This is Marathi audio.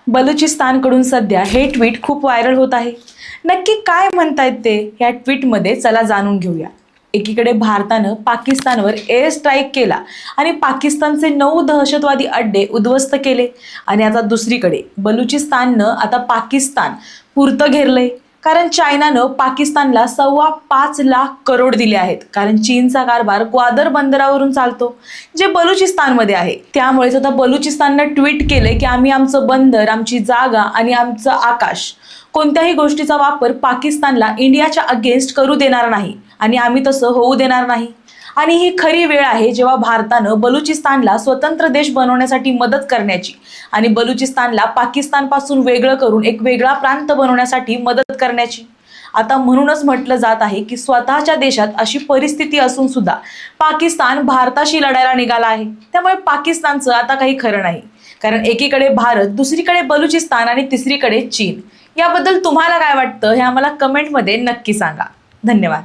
बलुचिस्तानकडून सध्या हे ट्विट खूप व्हायरल होत आहे. नक्की काय म्हणतायत ते या ट्विटमध्ये चला जाणून घेऊया. एकीकडे भारतानं पाकिस्तानवर एअर स्ट्राईक केला आणि पाकिस्तानचे 9 दहशतवादी अड्डे उद्ध्वस्त केले. आणि आता दुसरीकडे बलुचिस्ताननं आता पाकिस्तान पुरतं घेरलंय. कारण चायनानं पाकिस्तानला 5.25 लाख करोड दिले आहेत. कारण चीनचा कारभार ग्वादर बंदरावरून चालतो जे बलुचिस्तानमध्ये आहे. त्यामुळेच आता बलुचिस्ताननं ट्विट केलंय की आम्ही आमचं बंदर, आमची जागा आणि आमचं आकाश कोणत्याही गोष्टीचा वापर पाकिस्तानला इंडियाच्या अगेन्स्ट करू देणार नाही आणि आम्ही तसं होऊ देणार नाही. आणि ही खरी वेळ आहे जेव्हा भारतानं बलुचिस्तानला स्वतंत्र देश बनवण्यासाठी मदत करण्याची आणि बलुचिस्तानला पाकिस्तानपासून वेगळं करून एक वेगळा प्रांत बनवण्यासाठी मदत करण्याची. आता म्हणूनच म्हटलं जात आहे की स्वतःच्या देशात अशी परिस्थिती असून सुद्धा पाकिस्तान भारताशी लढायला निघाला आहे. त्यामुळे पाकिस्तानचं आता काही खरं नाही. कारण एकीकडे भारत, दुसरीकडे बलुचिस्तान आणि तिसरीकडे चीन. याबद्दल तुम्हाला काय वाटतं हे आम्हाला कमेंटमध्ये नक्की सांगा. धन्यवाद.